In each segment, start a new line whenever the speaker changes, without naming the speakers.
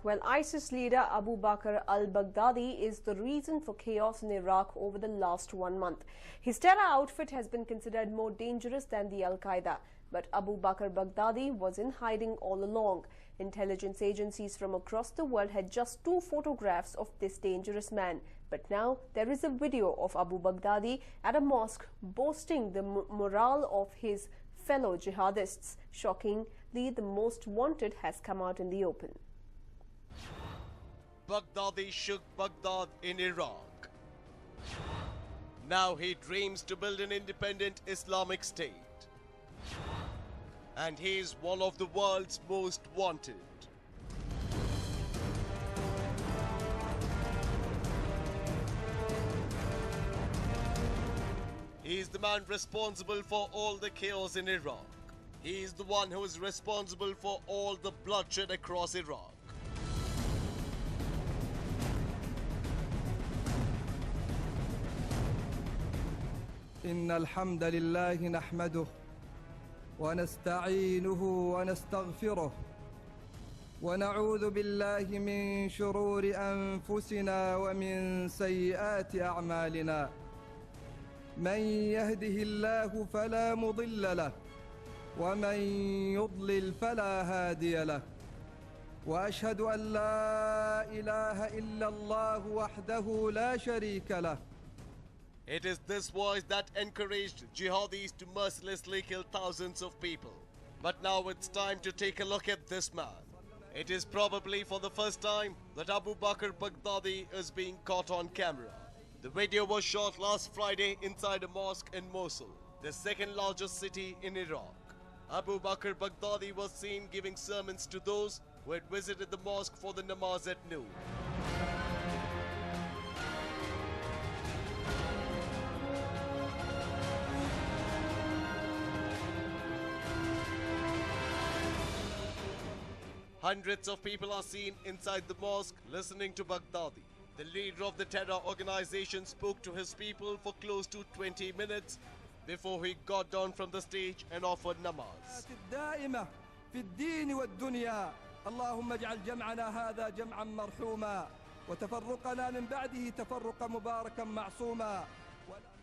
Well, ISIS leader Abu Bakr al-Baghdadi is the reason for chaos in Iraq over the last 1 month. His terror outfit has been considered more dangerous than the Al-Qaeda. But Abu Bakr Baghdadi was in hiding all along. Intelligence agencies from across the world had just 2 photographs of this dangerous man. But now there is a video of Abu Baghdadi at a mosque boasting the morale of his fellow jihadists. Shockingly, the most wanted has come out in the open.
Baghdadi shook Baghdad in Iraq. Now he dreams to build an independent Islamic state. And he is one of the world's most wanted. He is the man responsible for all the chaos in Iraq. He is the one who is responsible for all the bloodshed across Iraq.
إن الحمد لله نحمده ونستعينه ونستغفره ونعوذ بالله من شرور أنفسنا ومن سيئات أعمالنا من يهده الله فلا مضل له ومن يضلل فلا هادي له وأشهد أن لا إله إلا الله وحده لا شريك له.
It is this voice that encouraged jihadis to mercilessly kill thousands of people. But now it's time to take a look at this man. It is probably for the first time that Abu Bakr Baghdadi is being caught on camera. The video was shot last Friday inside a mosque in Mosul, the second largest city in Iraq. Abu Bakr Baghdadi was seen giving sermons to those who had visited the mosque for the namaz at noon. Hundreds of people are seen inside the mosque listening to Baghdadi. The leader of the terror organization spoke to his people for close to 20 minutes before he got down from the stage and offered namaz.
اللهم اجعل جمعنا هذا جمعا مرحوما وتفرقنا من بعده تفرقا مباركا معصوما.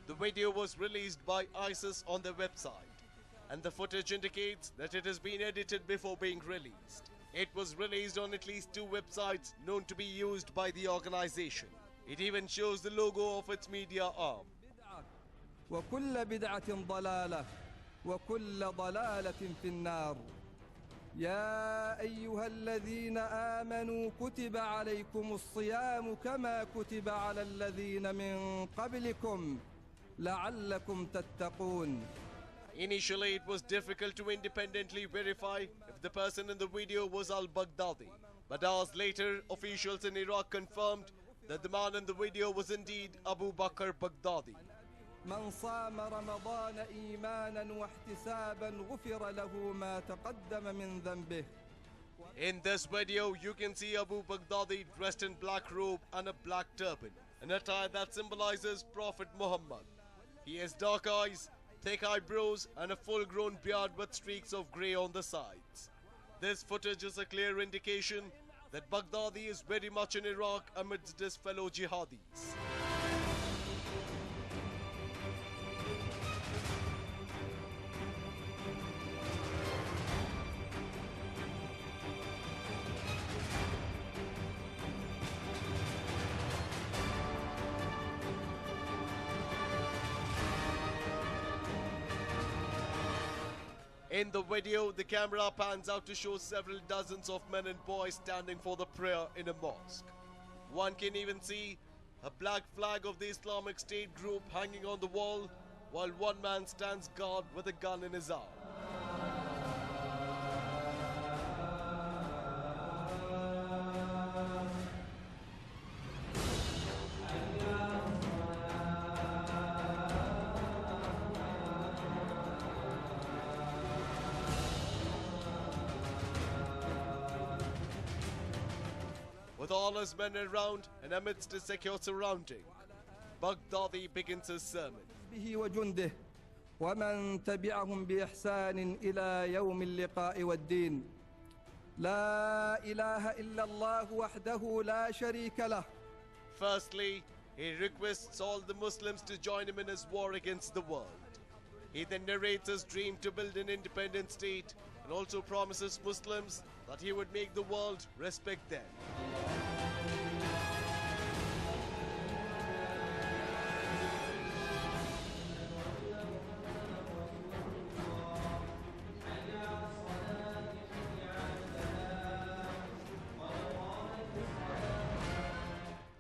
The video was released by ISIS on their website, and the footage indicates that it has been edited before being released. It was released on at least 2 websites known to be used by the organization. It even shows the logo of its media arm.
وكل بدعة ضلالة وكل ضلالة في النار. يا أيها الذين آمنوا كتب عليكم الصيام كما كتب على الذين من قبلكم لعلكم تتقون.
Initially, it was difficult to independently verify if the person in the video was al-Baghdadi. But hours later, officials in Iraq confirmed that the man in the video was indeed Abu Bakr Baghdadi.
من صام رمضان إيمانا واحتسابا غفر له ما تقدم من ذنبه.
In this video, you can see Abu Baghdadi dressed in black robe and a black turban, an attire that symbolizes Prophet Muhammad. He has dark eyes, thick eyebrows and a full-grown beard with streaks of grey on the sides. This footage is a clear indication that Baghdadi is very much in Iraq amidst his fellow jihadis. In the video, the camera pans out to show several dozens of men and boys standing for the prayer in a mosque. One can even see a black flag of the Islamic State group hanging on the wall, while one man stands guard with a gun in his arm. With all his men around and amidst a secure surrounding, Baghdadi begins his sermon.
به وجنده ومن تبعهم بإحسان إلى يوم اللقاء والدين. لا إله إلا الله وحده لا شريك له.
Firstly, he requests all the Muslims to join him in his war against the world. He then narrates his dream to build an independent state and also promises Muslims that he would make the world respect them.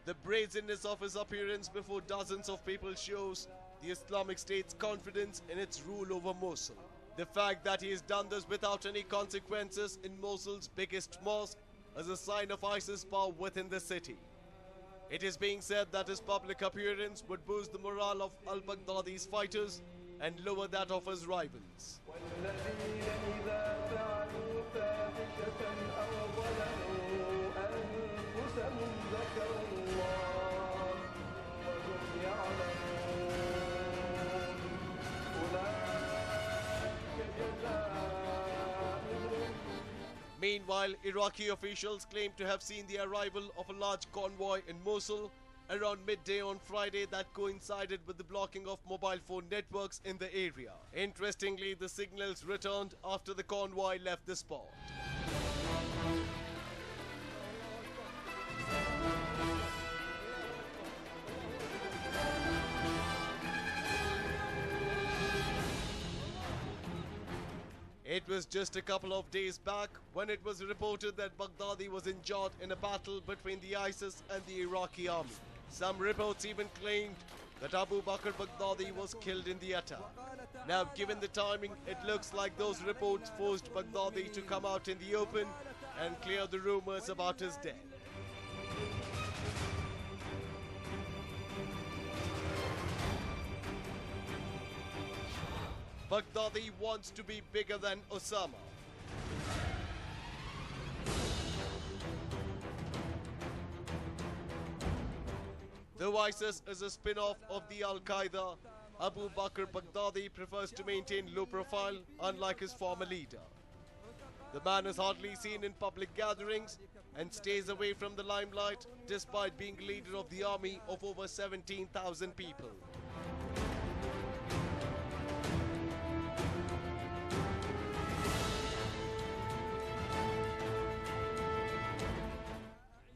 The brazenness of his appearance before dozens of people shows the Islamic State's confidence in its rule over Mosul. The fact that he has done this without any consequences in Mosul's biggest mosque is a sign of ISIS power within the city. It is being said that his public appearance would boost the morale of al-Baghdadi's fighters and lower that of his rivals. Meanwhile, Iraqi officials claim to have seen the arrival of a large convoy in Mosul around midday on Friday that coincided with the blocking of mobile phone networks in the area. Interestingly, the signals returned after the convoy left the spot. It was just a couple of days back when it was reported that Baghdadi was injured in a battle between the ISIS and the Iraqi army. Some reports even claimed that Abu Bakr Baghdadi was killed in the attack. Now, given the timing, it looks like those reports forced Baghdadi to come out in the open and clear the rumors about his death. Baghdadi wants to be bigger than Osama. Though ISIS is a spin-off of the Al-Qaeda, Abu Bakr Baghdadi prefers to maintain low profile, unlike his former leader. The man is hardly seen in public gatherings and stays away from the limelight despite being leader of the army of over 17,000 people.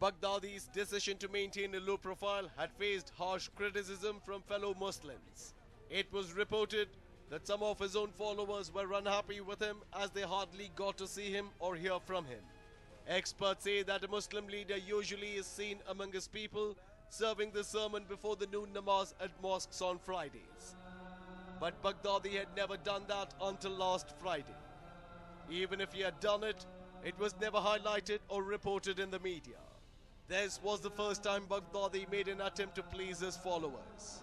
Baghdadi's decision to maintain a low profile had faced harsh criticism from fellow Muslims. It was reported that some of his own followers were unhappy with him as they hardly got to see him or hear from him. Experts say that a Muslim leader usually is seen among his people serving the sermon before the noon namaz at mosques on Fridays. But Baghdadi had never done that until last Friday. Even if he had done it, it was never highlighted or reported in the media. This was the first time Baghdadi made an attempt to please his followers.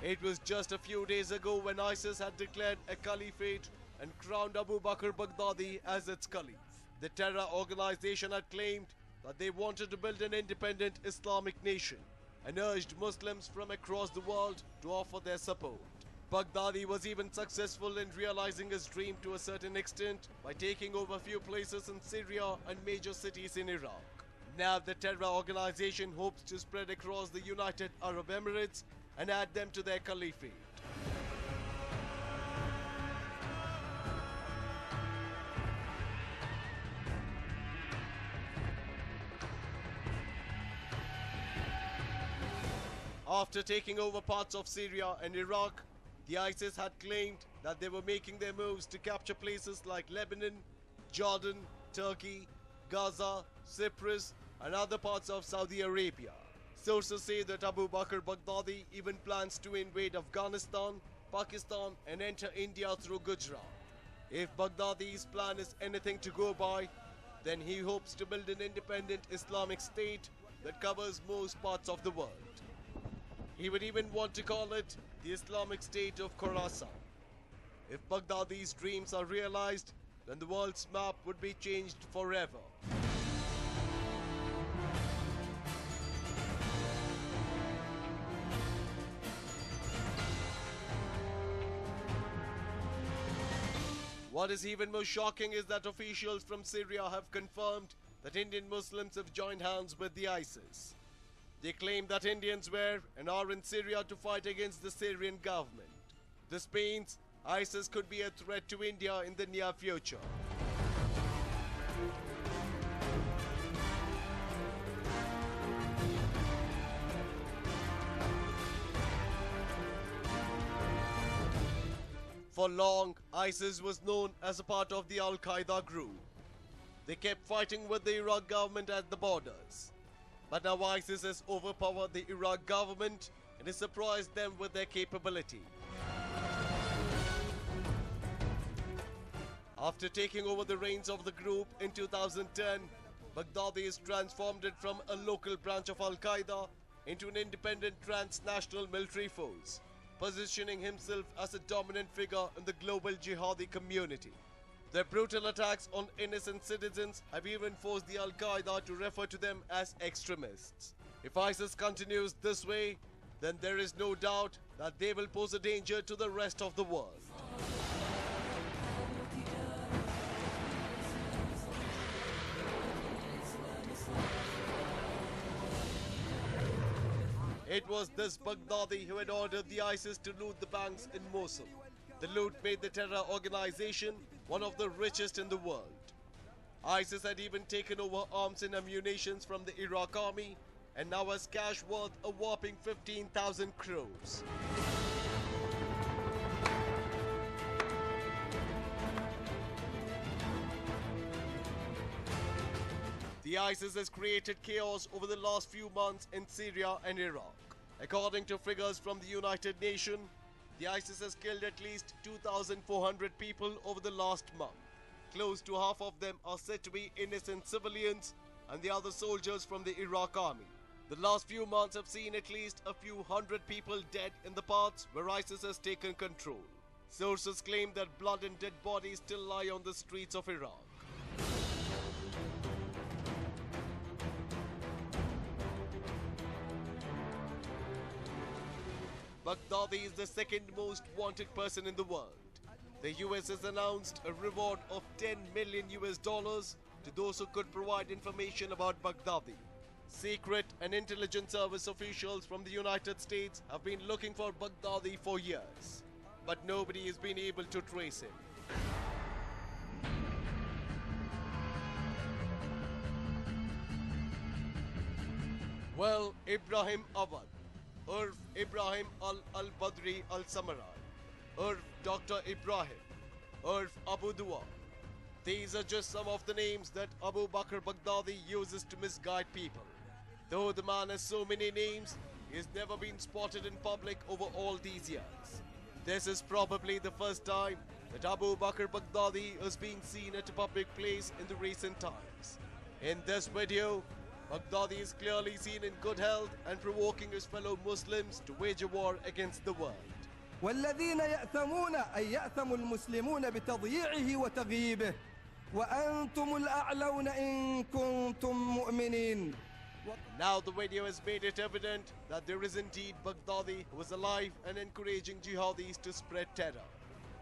It was just a few days ago when ISIS had declared a caliphate and crowned Abu Bakr Baghdadi as its caliph. The terror organization had claimed that they wanted to build an independent Islamic nation and urged Muslims from across the world to offer their support. Baghdadi was even successful in realizing his dream to a certain extent by taking over a few places in Syria and major cities in Iraq. Now the terror organization hopes to spread across the United Arab Emirates and add them to their caliphate. After taking over parts of Syria and Iraq, the ISIS had claimed that they were making their moves to capture places like Lebanon, Jordan, Turkey, Gaza, Cyprus, and other parts of Saudi Arabia. Sources say that Abu Bakr Baghdadi even plans to invade Afghanistan, Pakistan, and enter India through Gujarat. If Baghdadi's plan is anything to go by, then he hopes to build an independent Islamic state that covers most parts of the world. He would even want to call it the Islamic State of Khorasan. If Baghdadi's dreams are realized, then the world's map would be changed forever. What is even more shocking is that officials from Syria have confirmed that Indian Muslims have joined hands with the ISIS. They claim that Indians were and are in Syria to fight against the Syrian government. This means ISIS could be a threat to India in the near future. For long, ISIS was known as a part of the Al-Qaeda group. They kept fighting with the Iraq government at the borders. But now ISIS has overpowered the Iraq government and has surprised them with their capability. After taking over the reins of the group in 2010, Baghdadi has transformed it from a local branch of Al-Qaeda into an independent transnational military force, positioning himself as a dominant figure in the global jihadi community. Their brutal attacks on innocent citizens have even forced the Al-Qaeda to refer to them as extremists. If ISIS continues this way, then there is no doubt that they will pose a danger to the rest of the world. It was this Baghdadi who had ordered the ISIS to loot the banks in Mosul. The loot made the terror organization one of the richest in the world. ISIS had even taken over arms and ammunition from the Iraq army and now has cash worth a whopping 15,000 crores. The ISIS has created chaos over the last few months in Syria and Iraq. According to figures from the United Nations, the ISIS has killed at least 2,400 people over the last month. Close to half of them are said to be innocent civilians and the other soldiers from the Iraq army. The last few months have seen at least a few hundred people dead in the parts where ISIS has taken control. Sources claim that blood and dead bodies still lie on the streets of Iraq. Baghdadi is the second most wanted person in the world. The US has announced a reward of $10 million to those who could provide information about Baghdadi. Secret and intelligence service officials from the United States have been looking for Baghdadi for years, but nobody has been able to trace him. Well, Ibrahim Awad, Urf Ibrahim al-Badri al-Samarai, Urf Dr. Ibrahim, Urf Abu Dua. These are just some of the names that Abu Bakr Baghdadi uses to misguide people. Though the man has so many names, he has never been spotted in public over all these years. This is probably the first time that Abu Bakr Baghdadi is being seen at a public place in the recent times. In this video, Baghdadi is clearly seen in good health and provoking his fellow Muslims to wage a war against the world.
والذين يأثمون أي يأثم المسلمون بتضييعه وتغييبه وأنتم الأعلون إن كنتم مؤمنين.
Now the video has made it evident that there is indeed Baghdadi who is alive and encouraging jihadis to spread terror.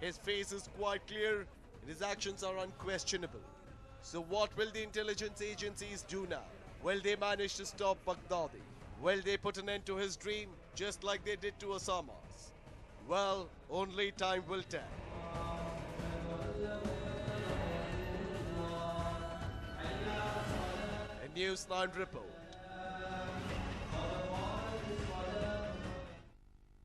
His face is quite clear and his actions are unquestionable. So what will the intelligence agencies do now? Will they manage to stop Baghdadi? Will they put an end to his dream just like they did to Osama's? Well, only time will tell. A News9 report.